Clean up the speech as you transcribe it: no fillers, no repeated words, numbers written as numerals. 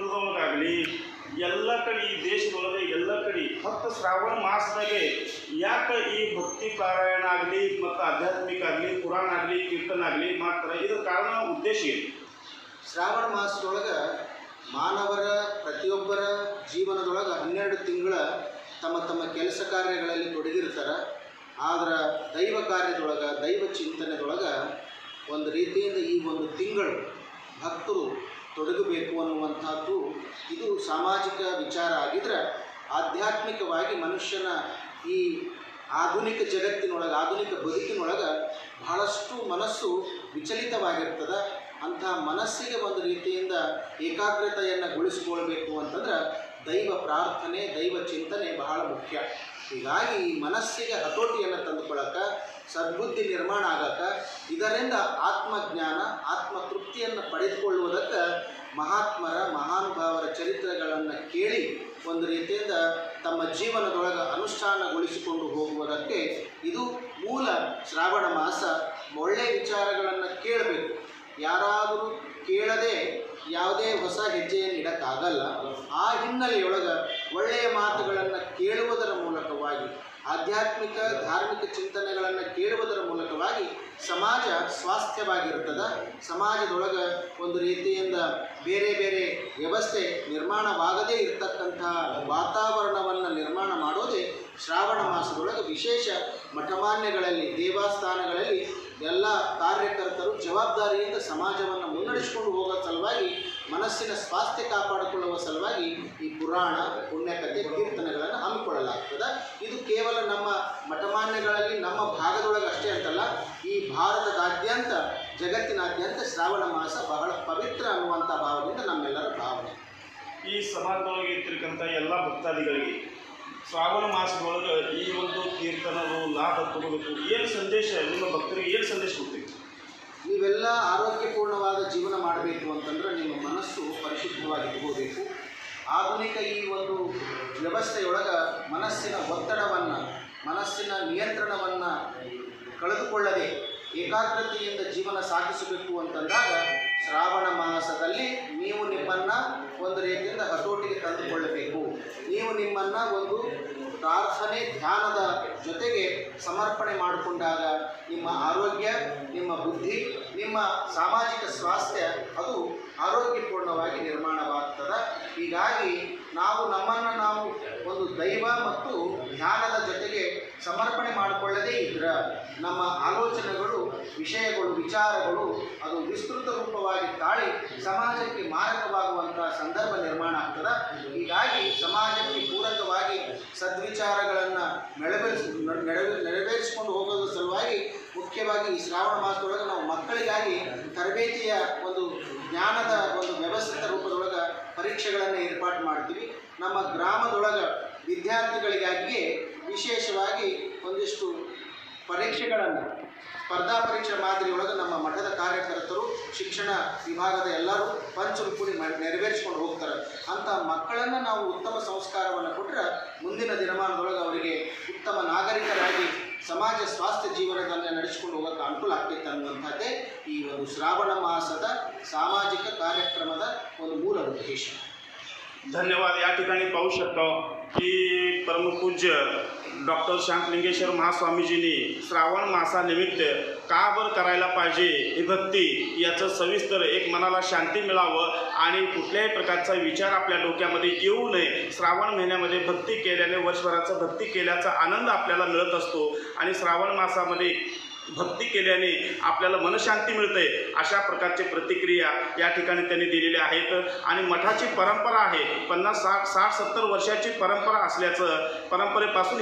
ಕ್ಷೇತ್ರದೊಳಗಾಗಲಿ ಎಲ್ಲ ಕಡೆ ಈ ದೇಶದೊಳಗೆ ಎಲ್ಲ ಕಡೆ ಮತ್ತು ಶ್ರಾವಣ ಮಾಸದಾಗೆ ಯಾಕೆ ಈ ಭಕ್ತಿ ಪಾರಾಯಣ ಆಗಲಿ ಮತ್ತು ಆಧ್ಯಾತ್ಮಿಕ ಆಗಲಿ ಪುರಾಣ ಆಗಲಿ ಕೀರ್ತನ ಆಗಲಿ ಮಾಡ್ತಾರೆ, ಇದರ ಕಾರಣ ಉದ್ದೇಶ ಏನು? ಶ್ರಾವಣ ಮಾಸದೊಳಗೆ ಮಾನವರ ಪ್ರತಿಯೊಬ್ಬರ ಜೀವನದೊಳಗೆ 12 ತಿಂಗಳ ತಮ್ಮ ತಮ್ಮ ಕೆಲಸ ಕಾರ್ಯಗಳಲ್ಲಿ ತೊಡಗಿರ್ತಾರೆ. ಆದ್ರೆ ದೈವ ಕಾರ್ಯದೊಳಗೆ ದೈವ ಚಿಂತನೆದೊಳಗೆ ಒಂದು ರೀತಿಯಿಂದ ಈ ಒಂದು ತಿಂಗಳು ಭಕ್ತರು ತೊಡಗಬೇಕು ಅನ್ನುವಂಥದ್ದು ಇದು ಸಾಮಾಜಿಕ ವಿಚಾರ ಆಗಿದ್ರೆ, ಆಧ್ಯಾತ್ಮಿಕವಾಗಿ ಮನುಷ್ಯನ ಈ ಆಧುನಿಕ ಜಗತ್ತಿನೊಳಗೆ ಆಧುನಿಕ ಬದುಕಿನೊಳಗೆ ಬಹಳಷ್ಟು ಮನಸ್ಸು ವಿಚಲಿತವಾಗಿರ್ತದೆ. ಅಂಥ ಮನಸ್ಸಿಗೆ ಒಂದು ರೀತಿಯಿಂದ ಏಕಾಗ್ರತೆಯನ್ನು ಗೊಳಿಸಿಕೊಳ್ಬೇಕು ಅಂತಂದ್ರೆ ದೈವ ಪ್ರಾರ್ಥನೆ ದೈವ ಚಿಂತನೆ ಬಹಳ ಮುಖ್ಯ. ಹೀಗಾಗಿ ಈ ಮನಸ್ಸಿಗೆ ಹತೋಟಿಯನ್ನು ತಂದುಕೊಳ್ಳೋಕೆ ಸದ್ಬುದ್ಧಿ ನಿರ್ಮಾಣ ಆಗಕ್ಕೆ ಇದರಿಂದ ಆತ್ಮಜ್ಞಾನ ಆತ್ಮತೃಪ್ತಿಯನ್ನು ಪಡೆದುಕೊಳ್ಳುವುದಕ್ಕೆ ಮಹಾತ್ಮರ ಮಹಾನುಭಾವರ ಚರಿತ್ರೆಗಳನ್ನು ಕೇಳಿ ಒಂದು ರೀತಿಯಿಂದ ತಮ್ಮ ಜೀವನದೊಳಗೆ ಅನುಷ್ಠಾನಗೊಳಿಸಿಕೊಂಡು ಹೋಗುವುದಕ್ಕೆ ಇದು ಮೂಲ. ಶ್ರಾವಣ ಮಾಸ ಒಳ್ಳೆಯ ವಿಚಾರಗಳನ್ನು ಕೇಳಬೇಕು. ಯಾರಾದರೂ ಕೇಳದೆ ಯಾವುದೇ ಹೊಸ ಹೆಜ್ಜೆಯನ್ನು ಇಡೋಕ್ಕಾಗಲ್ಲ. ಆ ಹಿನ್ನೆಲೆಯೊಳಗೆ ಒಳ್ಳೆಯ ಮಾತುಗಳನ್ನು ಕೇಳುವುದರ ಮೂಲಕವಾಗಿ ಆಧ್ಯಾತ್ಮಿಕ ಧಾರ್ಮಿಕ ಚಿಂತನೆಗಳನ್ನು ಕೇಳುವುದರ ಮೂಲಕವಾಗಿ ಸಮಾಜ ಸ್ವಾಸ್ಥ್ಯವಾಗಿರ್ತದೆ. ಸಮಾಜದೊಳಗೆ ಒಂದು ರೀತಿಯಿಂದ ಬೇರೆ ಬೇರೆ ವ್ಯವಸ್ಥೆ ನಿರ್ಮಾಣವಾಗದೇ ಇರತಕ್ಕಂಥ ವಾತಾವರಣವನ್ನು ನಿರ್ಮಾಣ ಮಾಡೋದೇ ಶ್ರಾವಣ ಮಾಸದೊಳಗೆ ವಿಶೇಷ. ಮಠಮಾನ್ಯಗಳಲ್ಲಿ ದೇವಸ್ಥಾನಗಳಲ್ಲಿ ಎಲ್ಲ ಕಾರ್ಯಕರ್ತರು ಜವಾಬ್ದಾರಿಯಿಂದ ಸಮಾಜವನ್ನು ಮುನ್ನಡೆಸಿಕೊಂಡು ಹೋಗೋ ಸಲುವಾಗಿ ಮನಸ್ಸಿನ ಸ್ವಾಸ್ಥ್ಯ ಕಾಪಾಡಿಕೊಳ್ಳುವ ಸಲುವಾಗಿ ಈ ಪುರಾಣ ಪುಣ್ಯಕಥೆ ಕೀರ್ತನೆಗಳನ್ನು ಹಮ್ಮಿಕೊಳ್ಳಲಾಗ್ತದೆ. ಇದು ಕೇವಲ ನಮ್ಮ ಮಠಮಾನ್ಯಗಳಲ್ಲಿ ನಮ್ಮ ಭಾಗದೊಳಗೆ ಅಷ್ಟೇ ಅಂತಲ್ಲ, ಈ ಭಾರತದಾದ್ಯಂತ ಜಗತ್ತಿನಾದ್ಯಂತ ಶ್ರಾವಣ ಮಾಸ ಬಹಳ ಪವಿತ್ರ ಅನ್ನುವಂಥ ಭಾವದಿಂದ ನಮ್ಮೆಲ್ಲರ ಭಾವನೆ. ಈ ಸಮಾಜದೊಳಗೆ ಇರ್ತಕ್ಕಂಥ ಎಲ್ಲ ಭಕ್ತಾದಿಗಳಿಗೆ ಶ್ರಾವಣ ಮಾಸದೊಳಗೆ ಈ ಒಂದು ಕೀರ್ತನರು ಲಾಭ ತಗೋಬೇಕು, ಏನು ಸಂದೇಶ ನಿಮ್ಮ ಭಕ್ತರಿಗೆ ಏನು ಸಂದೇಶ ಕೊಡ್ತೀವಿ? ನೀವೆಲ್ಲ ಆರೋಗ್ಯಪೂರ್ಣವಾದ ಜೀವನ ಮಾಡಬೇಕು ಅಂತಂದ್ರೆ ನಿಮ್ಮ ಮನಸ್ಸು ಪರಿಶುದ್ಧವಾಗಿ ಇಟ್ಕೋಬೇಕು. ಆಧುನಿಕ ಈ ಒಂದು ವ್ಯವಸ್ಥೆಯೊಳಗೆ ಮನಸ್ಸಿನ ಒತ್ತಡವನ್ನು ಮನಸ್ಸಿನ ನಿಯಂತ್ರಣವನ್ನು ಕಳೆದುಕೊಳ್ಳದೆ ಏಕಾಗ್ರತೆಯಿಂದ ಜೀವನ ಸಾಗಿಸಬೇಕು ಅಂತಂದಾಗ ಶ್ರಾವಣ ಮಾಸದಲ್ಲಿ ನೀವು ನಿಮ್ಮನ್ನು ಒಂದು ರೀತಿಯಿಂದ ಹತೋಟಿಗೆ ತಂದುಕೊಳ್ಳಬೇಕು. ನೀವು ನಿಮ್ಮನ್ನು ಒಂದು ಪ್ರಾರ್ಥನೆ ಧ್ಯಾನದ ಜೊತೆಗೆ ಸಮರ್ಪಣೆ ಮಾಡಿಕೊಂಡಾಗ ನಿಮ್ಮ ಆರೋಗ್ಯ ನಿಮ್ಮ ಬುದ್ಧಿ ನಿಮ್ಮ ಸಾಮಾಜಿಕ ಸ್ವಾಸ್ಥ್ಯ ಅದು ಆರೋಗ್ಯಪೂರ್ಣವಾಗಿ ನಿರ್ಮಾಣವಾಗ್ತದೆ. ಹೀಗಾಗಿ ನಾವು ನಮ್ಮನ್ನು ನಾವು ಒಂದು ದೈವ ಮತ್ತು ಧ್ಯಾನದ ಜೊತೆಗೆ ಸಮರ್ಪಣೆ ಮಾಡಿಕೊಳ್ಳದೇ ಇದ್ರೆ ನಮ್ಮ ಆಲೋಚನೆಗಳು ವಿಷಯಗಳು ವಿಚಾರಗಳು ಅದು ವಿಸ್ತೃತ ರೂಪವಾಗಿ ತಾಳಿ ಸಮಾಜಕ್ಕೆ ಮಾರಕವಾಗುವಂಥ ಸಂದರ್ಭ ನಿರ್ಮಾಣ ಆಗ್ತದೆ. ಹೀಗಾಗಿ ಸಮಾಜಕ್ಕೆ ಪೂರಕವಾಗಿ ಸದ್ವಿಚಾರಗಳನ್ನು ನೆರವೇರಿಸಿಕೊಂಡು ಹೋಗೋದ್ರ ಸಲುವಾಗಿ ಮುಖ್ಯವಾಗಿ ಈ ಶ್ರಾವಣ ಮಾಸದೊಳಗೆ ನಾವು ಮಕ್ಕಳಿಗಾಗಿ ತರಬೇತಿಯ ಒಂದು ಜ್ಞಾನದ ಒಂದು ವ್ಯವಸ್ಥಿತ ರೂಪದೊಳಗೆ ಪರೀಕ್ಷೆಗಳನ್ನು ಏರ್ಪಾಡು ಮಾಡ್ತೀವಿ. ನಮ್ಮ ಗ್ರಾಮದೊಳಗೆ ವಿದ್ಯಾರ್ಥಿಗಳಿಗಾಗಿಯೇ ವಿಶೇಷವಾಗಿ ಒಂದಿಷ್ಟು ಪರೀಕ್ಷೆಗಳನ್ನು ಸ್ಪರ್ಧಾ ಪರೀಕ್ಷೆ ಮಾದರಿಯೊಳಗೆ ನಮ್ಮ ಮಠದ ಕಾರ್ಯಕರ್ತರು ಶಿಕ್ಷಣ ವಿಭಾಗದ ಎಲ್ಲರೂ ಪಂಚರೂಪುಡಿ ನೆರವೇರಿಸ್ಕೊಂಡು ಹೋಗ್ತಾರೆ. ಅಂಥ ಮಕ್ಕಳನ್ನು ನಾವು ಉತ್ತಮ ಸಂಸ್ಕಾರವನ್ನು ಕೊಟ್ಟರೆ ಮುಂದಿನ ದಿನಮಾನದೊಳಗೆ ಅವರಿಗೆ ಉತ್ತಮ ನಾಗರಿಕರಾಗಿ ಸಮಾಜ ಸ್ವಾಸ್ಥ್ಯ ಜೀವನದಲ್ಲಿ ನಡೆಸಿಕೊಂಡು ಹೋಗೋಕ್ಕೆ ಅನುಕೂಲ ಆಗ್ತೈತೆ ಅನ್ನುವಂಥದ್ದೇ ಈ ಒಂದು ಶ್ರಾವಣ ಮಾಸದ ಸಾಮಾಜಿಕ ಕಾರ್ಯಕ್ರಮದ ಒಂದು ಮೂಲ ಉದ್ದೇಶ. धन्यवाद. या ठिकाणी पाहू शकतो की परमपूज्य डॉक्टर शांतलिंगेश्वर महास्वामीजींनी श्रावण मासानिमित्त का बरं करायला पाहिजे ही भक्ती याचं सविस्तर एक मनाला शांती मिळावं आणि कुठल्याही प्रकारचा विचार आपल्या डोक्यामध्ये येऊ नये. श्रावण महिन्यामध्ये भक्ती केल्याने वर्षभराचा भक्ती केल्याचा आनंद आपल्याला मिळत असतो आणि श्रावण मासामध्ये भक्ती केल्याने आपल्याला मनशांती मिळते. अशा प्रकारचे प्रतिक्रिया या ठिकाणी त्यांनी दिलेल्या आहेत. आणि मठाची परंपरा आहे 50 60 70 वर्षाची परंपरा असल्याचं परंपरेपासून